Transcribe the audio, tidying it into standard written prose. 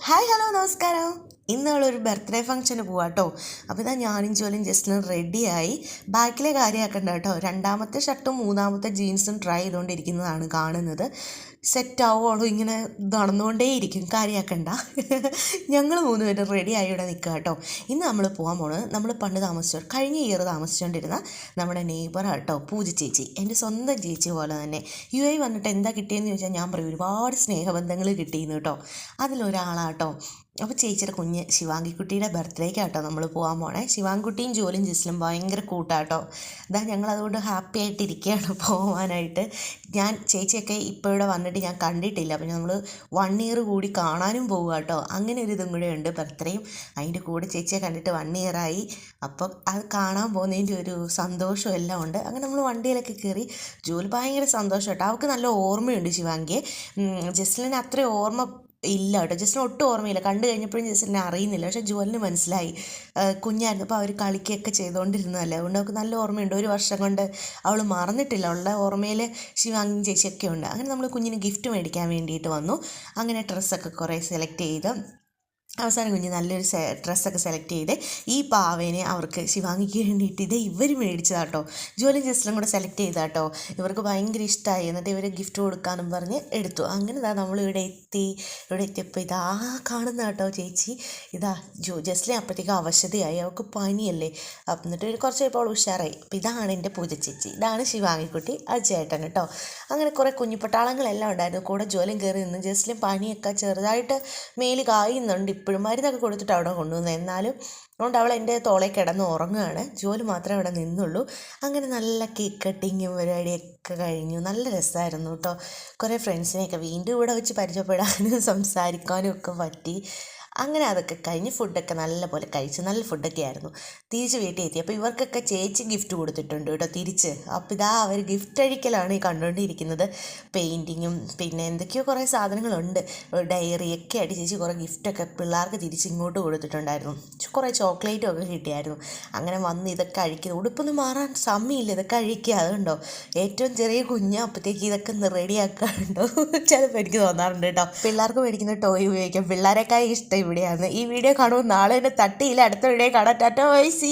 Hi hello നമസ്കാരം. ഇന്ന് നമ്മളൊരു ബർത്ത്ഡേ ഫംഗ്ഷന് പോവാം കേട്ടോ. അപ്പോൾ ഇതാ ഞാനും ജോലിയും ജസ്റ്റിനും റെഡിയായി. ബാക്കിലെ കാര്യമാക്കണ്ട കേട്ടോ. രണ്ടാമത്തെ ഷർട്ടും മൂന്നാമത്തെ ജീൻസും ട്രൈ ചെയ്തുകൊണ്ടിരിക്കുന്നതാണ് കാണുന്നത്. സെറ്റ് ആവുകയുള്ളൂ, ഇങ്ങനെ നടന്നുകൊണ്ടേയിരിക്കും, കാര്യമാക്കണ്ട. ഞങ്ങൾ മൂന്ന് പേരും റെഡിയായി ഇവിടെ നിൽക്കുക കേട്ടോ. ഇന്ന് നമ്മൾ പോകാൻ പോണത് നമ്മൾ പണ്ട് കഴിഞ്ഞ ഇയർ താമസിച്ചുകൊണ്ടിരുന്ന നമ്മുടെ നെയ്ബറാണ് കേട്ടോ, പൂജ ചേച്ചി. എൻ്റെ സ്വന്തം ചേച്ചി പോലെ തന്നെ. യു എ വന്നിട്ട് എന്താ കിട്ടിയെന്ന് ചോദിച്ചാൽ ഞാൻ പറയും ഒരുപാട് സ്നേഹബന്ധങ്ങൾ കിട്ടിയിരുന്നു കേട്ടോ. അതിലൊരാളാട്ടോ. അപ്പോൾ ചേച്ചിയുടെ കുഞ്ഞ് ശിവാങ്കിക്കുട്ടിയുടെ ബർത്ത്ഡേക്കാട്ടോ നമ്മൾ പോകാൻ പോണേ. ശിവാങ്കിക്കുട്ടിയും ജോലിയും ജിസ്ലും ഭയങ്കര കൂട്ടാട്ടോ. ഇതാ ഞങ്ങളതുകൊണ്ട് ഹാപ്പി ആയിട്ടിരിക്കുകയാണ് പോകാനായിട്ട്. ഞാൻ ചേച്ചിയൊക്കെ ഇപ്പോൾ ഇവിടെ വന്നിട്ട് ഞാൻ കണ്ടിട്ടില്ല. അപ്പോൾ നമ്മൾ 1 ഇയർ കൂടി കാണാനും പോകുക കേട്ടോ. അങ്ങനെ ഒരു ഇതും കൂടെ ഉണ്ട്, ബർത്ത്ഡേയും അതിൻ്റെ കൂടെ ചേച്ചിയെ കണ്ടിട്ട് 1 ഇയറായി. അപ്പം അത് കാണാൻ പോകുന്നതിൻ്റെ ഒരു സന്തോഷവും എല്ലാം ഉണ്ട്. അങ്ങനെ നമ്മൾ വണ്ടിയിലൊക്കെ കയറി. ജോലി ഭയങ്കര സന്തോഷം കേട്ടോ. അവൾക്ക് നല്ല ഓർമ്മയുണ്ട് ശിവാങ്കിയെ. ജസ്ലിന് അത്രയും ഓർമ്മ ഇല്ല കേട്ടോ. ജസ്റ്റിന് ഒട്ടും ഓർമ്മയില്ല. കണ്ടു കഴിഞ്ഞപ്പോഴും ജസ്റ്റിനെ അറിയുന്നില്ല. പക്ഷേ ജോലിന് മനസ്സിലായി കുഞ്ഞായിരുന്നു. അപ്പോൾ അവർ കളിക്കുകയൊക്കെ ചെയ്തുകൊണ്ടിരുന്നതല്ലേ, അതുകൊണ്ട് അവൾക്ക് നല്ല ഓർമ്മയുണ്ട്. 1 വർഷം കൊണ്ട് അവൾ മറന്നിട്ടില്ല. ഉള്ള ഓർമ്മയിൽ ശിവാംഗി ചേച്ചിയൊക്കെ ഉണ്ട്. അങ്ങനെ നമ്മൾ കുഞ്ഞിന് ഗിഫ്റ്റ് മേടിക്കാൻ വേണ്ടിയിട്ട് വന്നു. അങ്ങനെ ഡ്രസ്സൊക്കെ കുറേ സെലക്ട് ചെയ്ത് അവസാനം കുഞ്ഞ് നല്ലൊരു ഡ്രസ്സൊക്കെ സെലക്ട് ചെയ്ത് ഈ പാവേനെ അവർക്ക് ശിവാംഗിക്ക് വേണ്ടിയിട്ട് ഇത് ഇവർ മേടിച്ചതാട്ടോ. ജോലി ജസ്റ്റിലും കൂടെ സെലക്ട് ചെയ്താട്ടോ. ഇവർക്ക് ഭയങ്കര ഇഷ്ടമായി. എന്നിട്ട് ഇവർ ഗിഫ്റ്റ് കൊടുക്കാനും പറഞ്ഞ് എടുത്തു. അങ്ങനെ ഇതാ നമ്മളിവിടെ എത്തിയപ്പോൾ ഇതാ കാണുന്ന കേട്ടോ ചേച്ചി. ഇതാ ജസ്റ്റിനെ അപ്പോഴത്തേക്കും അവശതയായി, അവൾക്ക് പനിയല്ലേ. എന്നിട്ട് കുറച്ച് കഴിയുമ്പോൾ അവൾ ഉഷാറായി. അപ്പോൾ ഇതാണ് എൻ്റെ പൂജ ചേച്ചി, ഇതാണ് ശിവാംഗിക്കുട്ടി, അത് ചേട്ടൻ കേട്ടോ. അങ്ങനെ കുറേ കുഞ്ഞിപ്പട്ടാളങ്ങളെല്ലാം ഉണ്ടായിരുന്നു. കൂടെ ജോലിയും കയറി നിന്ന്. ജസ്റ്റിലും പനിയൊക്കെ ചെറുതായിട്ട് മേല് കായുന്നുണ്ട്. ഇപ്പോഴും മരുന്നൊക്കെ കൊടുത്തിട്ട് അവിടെ കൊണ്ടുവന്നത്. എന്നാലും അതുകൊണ്ട് അവൾ എൻ്റെ തോളെ കിടന്ന് ഉറങ്ങുകയാണ്. ജോലി മാത്രമേ അവിടെ നിന്നുള്ളൂ. അങ്ങനെ നല്ല കേക്ക് കട്ടിങ്ങും പരിപാടിയൊക്കെ കഴിഞ്ഞു. നല്ല രസമായിരുന്നു കേട്ടോ. കുറേ ഫ്രണ്ട്സിനെയൊക്കെ വീണ്ടും ഇവിടെ വെച്ച് പരിചയപ്പെടാനും സംസാരിക്കാനും ഒക്കെ പറ്റി. അങ്ങനെ അതൊക്കെ കഴിഞ്ഞ് ഫുഡൊക്കെ നല്ലപോലെ കഴിച്ച് നല്ല ഫുഡൊക്കെ ആയിരുന്നു. തിരിച്ച് വീട്ടിൽ എത്തി. അപ്പോൾ ഇവർക്കൊക്കെ ചേച്ചി ഗിഫ്റ്റ് കൊടുത്തിട്ടുണ്ട് കേട്ടോ തിരിച്ച്. അപ്പോൾ ഇതാ അവർ ഗിഫ്റ്റ് അഴിക്കലാണ് ഈ കണ്ടുകൊണ്ടിരിക്കുന്നത്. പെയിൻറ്റിങ്ങും പിന്നെ എന്തൊക്കെയോ കുറേ സാധനങ്ങളുണ്ട്. ഡയറിയൊക്കെ ആയിട്ട് ചേച്ചി കുറേ ഗിഫ്റ്റൊക്കെ പിള്ളേർക്ക് തിരിച്ച് ഇങ്ങോട്ട് കൊടുത്തിട്ടുണ്ടായിരുന്നു. കുറേ ചോക്ലേറ്റും ഒക്കെ കിട്ടിയായിരുന്നു. അങ്ങനെ വന്ന് ഇതൊക്കെ അഴിക്കുന്നത്. ഉടുപ്പൊന്നും മാറാൻ സമയമില്ല, ഇതൊക്കെ അഴിക്കുക. അതുകൊണ്ടോ ഏറ്റവും ചെറിയ കുഞ്ഞ്, അപ്പോഴത്തേക്ക് ഇതൊക്കെ റെഡിയാക്കാറുണ്ടോ ചിലപ്പോൾ എനിക്ക് തോന്നാറുണ്ട് കേട്ടോ. പിള്ളേർക്ക് മേടിക്കുന്ന ടോയ് ഉപയോഗിക്കാം. പിള്ളേരെക്കായി ഇഷ്ടം ഇവിടെയാണ്. ഈ വീഡിയോ കാണുമ്പോൾ നാളെ എന്നെ തട്ടിയില്ല. അടുത്ത വീഡിയോ കാണാം. Tata bye see.